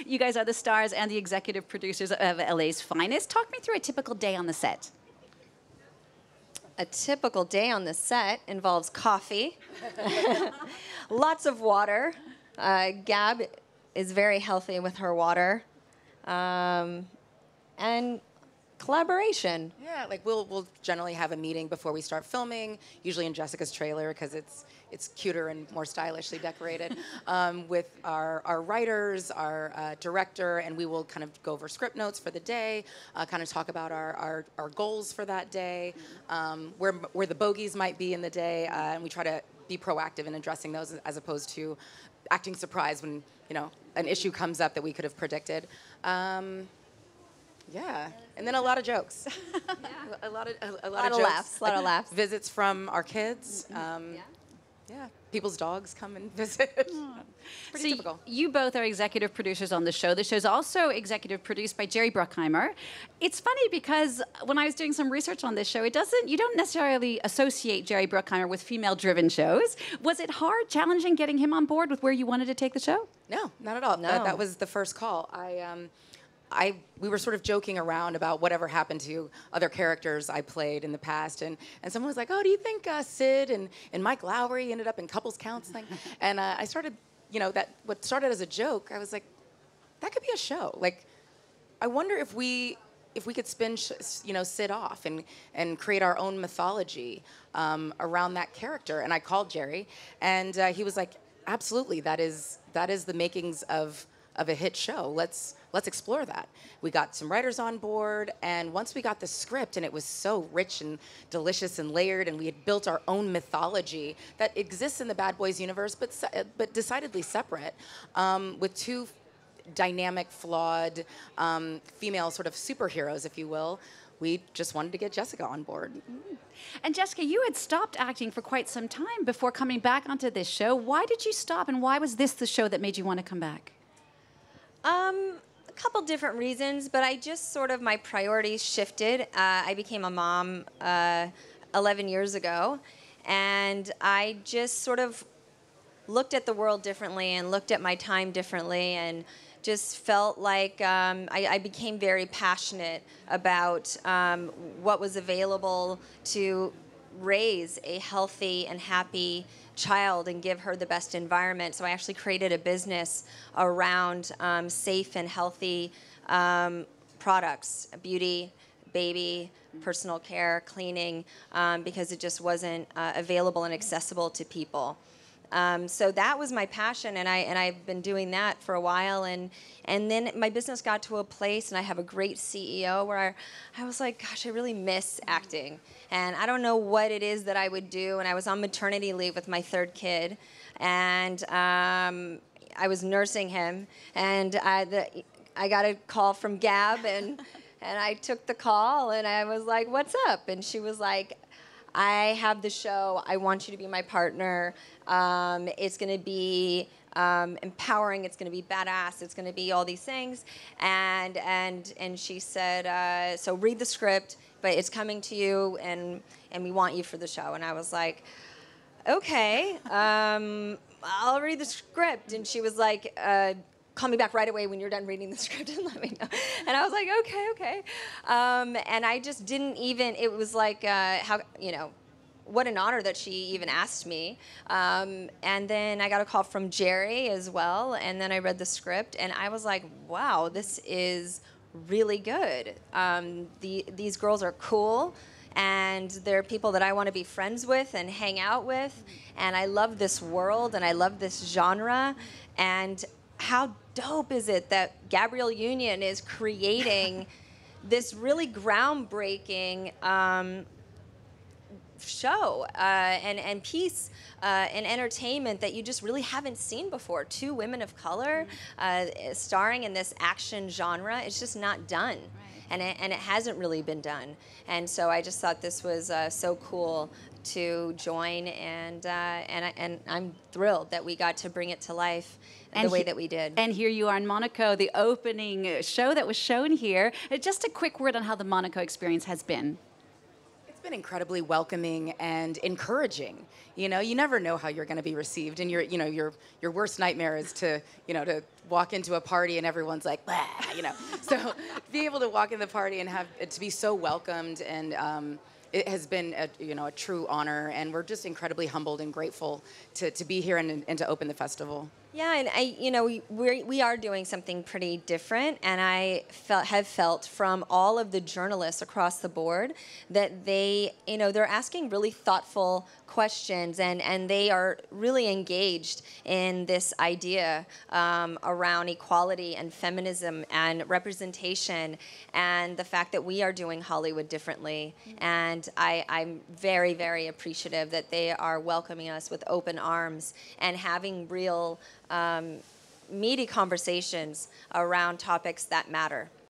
You guys are the stars and the executive producers of LA's Finest. Talk me through a typical day on the set. A typical day on the set involves coffee, lots of water. Gab is very healthy with her water, and collaboration. Yeah, like we'll generally have a meeting before we start filming, usually in Jessica's trailer because it's cuter and more stylishly decorated, with our writers, our director, and we will kind of go over script notes for the day, kind of talk about our goals for that day, where the bogeys might be in the day, and we try to be proactive in addressing those as opposed to acting surprised when an issue comes up that we could have predicted. Yeah, and then a lot of jokes. a lot of jokes. A lot of laughs. Visits from our kids. Yeah, people's dogs come and visit. Pretty typical. You both are executive producers on the show. The show's also executive produced by Jerry Bruckheimer. It's funny because when I was doing some research on this show, you don't necessarily associate Jerry Bruckheimer with female-driven shows. Was it hard, challenging getting him on board with where you wanted to take the show? No, not at all. No. That was the first call. We were sort of joking around about whatever happened to other characters I played in the past, and someone was like, "Oh, do you think Sid and Mike Lowry ended up in couples counseling?" And I started, what started as a joke, I was like, that could be a show. Like, I wonder if we could spin Sid off and create our own mythology around that character. And I called Jerry, and he was like, "Absolutely, that is the makings of a hit show. Let's explore that." We got some writers on board, and once we got the script, and it was so rich and delicious and layered, and we had built our own mythology that exists in the Bad Boys universe, but decidedly separate, with two dynamic, flawed, female sort of superheroes, if you will. We just wanted to get Jessica on board. And Jessica, you had stopped acting for quite some time before coming back onto this show. Why did you stop, and why was this the show that made you want to come back? A couple different reasons, but I just sort of, my priorities shifted. I became a mom 11 years ago, and I just sort of looked at the world differently and looked at my time differently, and just felt like I became very passionate about what was available to raise a healthy and happy child and give her the best environment. So I actually created a business around safe and healthy products, beauty, baby, personal care, cleaning, because it just wasn't available and accessible to people. So that was my passion, and I've been doing that for a while, and then my business got to a place, and I have a great CEO where I was like, gosh, I really miss acting, and I don't know what it is that I would do. And I was on maternity leave with my third kid, and I was nursing him, and I got a call from Gab, and I took the call, and I was like, what's up? And she was like, I have the show. I want you to be my partner. It's going to be empowering. It's going to be badass. It's going to be all these things. And she said, so read the script, but it's coming to you, and we want you for the show. And I was like, okay, I'll read the script. And she was like, call me back right away when you're done reading the script and let me know. And I was like, okay. And I just didn't even, it was like, what an honor that she even asked me. And then I got a call from Jerry as well, and then I read the script, and I was like, wow, this is really good. These girls are cool, and they're people that I want to be friends with and hang out with, and I love this world, and I love this genre, and how dope is it that Gabrielle Union is creating this really groundbreaking show and piece and entertainment that you just really haven't seen before. Two women of color starring in this action genre. It's just not done. Right. And it hasn't really been done. And so I just thought this was so cool to join, and I'm thrilled that we got to bring it to life the way that we did. And here you are in Monaco, the opening show that was shown here. Just a quick word on how the Monaco experience has been. been incredibly welcoming and encouraging. You know, you never know how you're going to be received, and your worst nightmare is to walk into a party and everyone's like, bah, So to be able to walk in the party and have to be so welcomed, and it has been a true honor, and we're just incredibly humbled and grateful to be here and to open the festival. Yeah, and we are doing something pretty different, and have felt from all of the journalists across the board that they're asking really thoughtful questions, and they are really engaged in this idea around equality and feminism and representation, and the fact that we are doing Hollywood differently. And I'm very, very appreciative that they are welcoming us with open arms and having real meaty conversations around topics that matter.